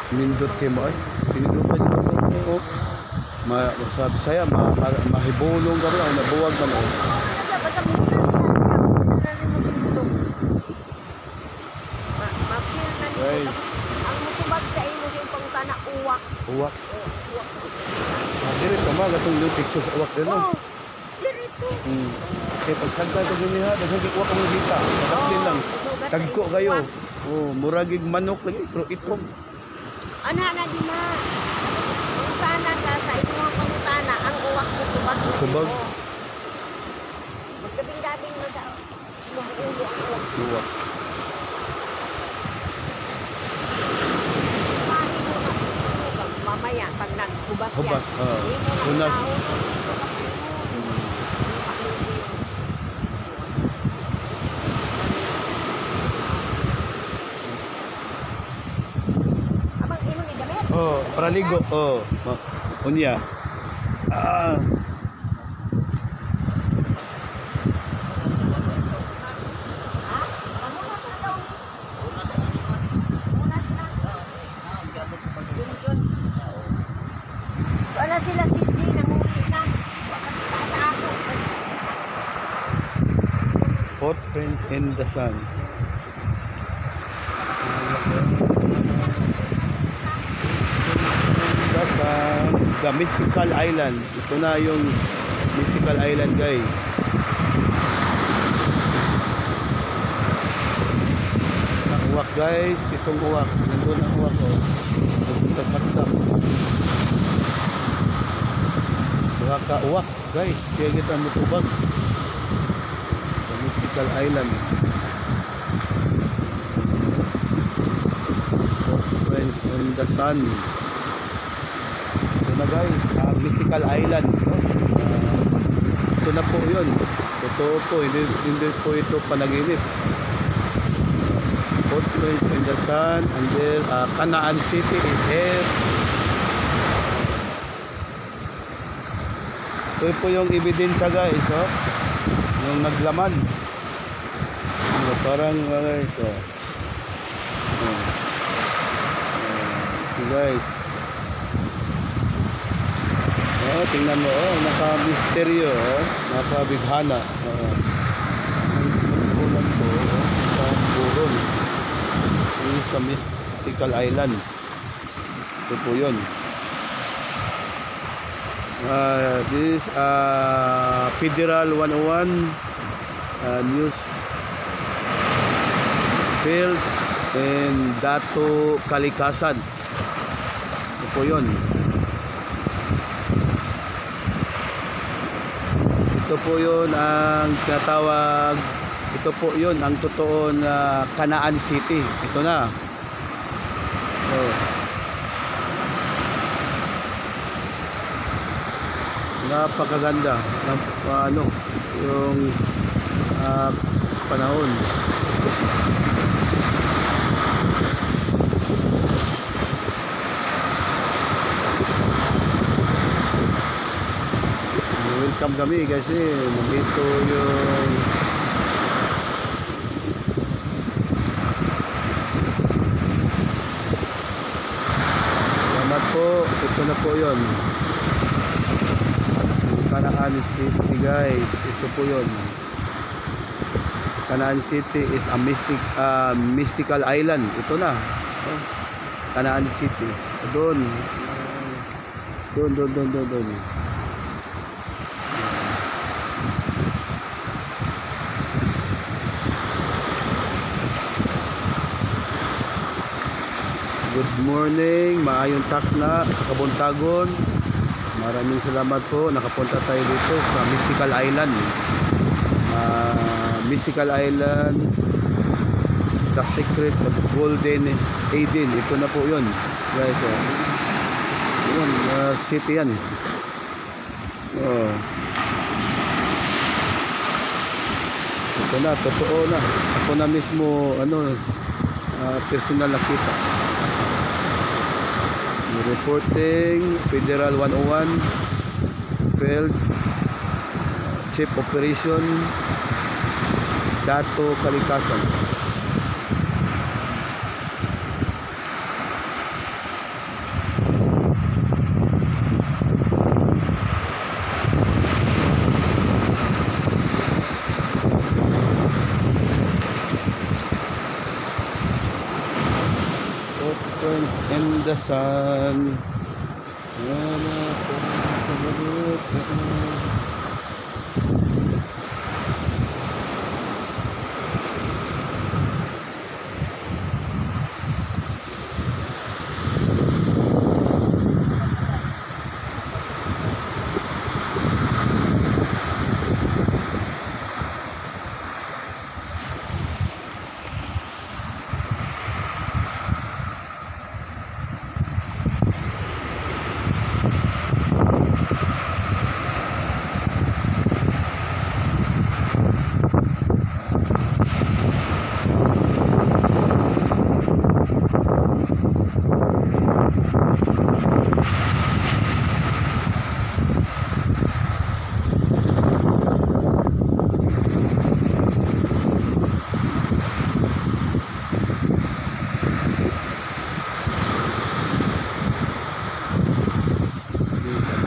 Nindot kay mo ay. Pinindot pa dito ko. Sabi saya, mahibulong ka ba? Nabuwag man ako. Basta muna siya. Mapil na nito. Guys. Ang mutubag sa ilo yung pangutana uwak. Uwak. Uwak. Diret ka mga gatong yung picture sa uwak din. Oh, dirito. Kaya pagsagka ka dyan niya, daghang uwak ang kita. Madaklin lang. Tagko kayo. Oh, muragig manok lagi, pero itlog. Ana na di ma. Pangutana ka sa inyong pangutana ang uwak mutubag. Mutubag. Magkabing-dabing na sa lumuulo ang uwak. Uwak. Mamaya pag naghubas yan. Hubas. Hunas. Abang imo ni damit? Oh, para ligo. Oh, unya. Ah. Ha? Pamunas na daw. Pamunas na. Yun. Wala sila si G, nangulit na. Wakakita sa ako. Footprints in the sun. The Mystical Island. Ito na yung Mystical Island, guys. Ang uwak, guys. Itong uwak. Nandun ang uwak, oh. Nagpunta-saksak. Uwak ka, uwak, guys. Siya kita matubag. The Mystical Island. Footprints on the sun. Ito na, guys, Mystical Island, no? Ito na po yun. Totoo po, hindi po ito panaginip. Footprints in the sun, and then Canaan City is here. Ito po yung ebidensya, guys, oh. Yung naglaman. Parang guys, oh. Guys, oh, tingnan mo, oh, naka-misteryo, oh, naka-bighana. Bulan po, oh, naka-buron. Ini sa Mystical Island. Ito po yun. This Federal 101 news field in Dato Kalikasan. Ito po yun. Ito po yun ang tinatawag, ito po yun ang totoo na Canaan City. Ito na. Oh. Napakaganda ng yung panahon. Welcome kami kasi nandito yung salamat po. Ito na po yun, Canaan City, guys. Ito po yun. Canaan City is a mystical island. Ito na, Canaan City. Doon. Good morning, maayong takna sa Kabuntagon. Maraming salamat po, nakapunta tayo dito sa Mystical Island. Mystical Island, The Secret of Golden Eden. Ito na po yun, guys. Yun, city yan. Ito na, totoo na. Ako na mismo, personal nakita. Reporting Federal 101 Field Chief Operation Dato Kalikasan. Friends in the sun. Wala po kabalit.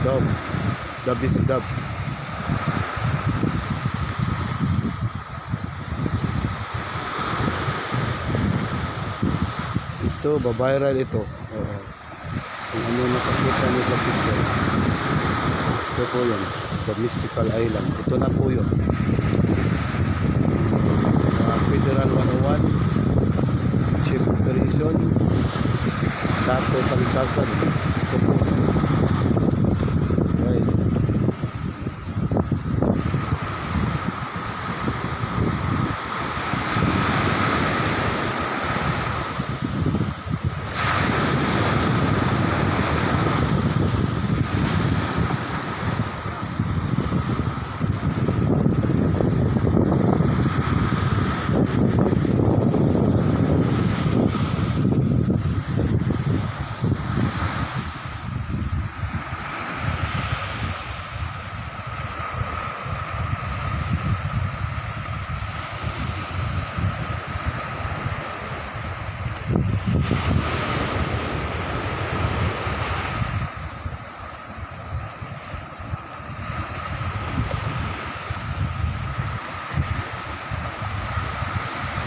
Dub. Dub is dub. Ito, babiral ito. Oo. Kung ano nakakita niyo sa picture. Ito po yun. The Mystical Island. Ito na po yun. Federal 101. Chief Operation. Tato Kalikasan. Ito po. Guys.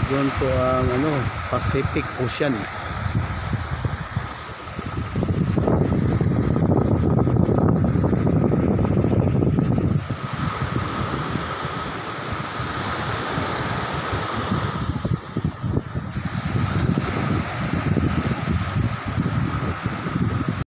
Doon po ang Pacific Ocean.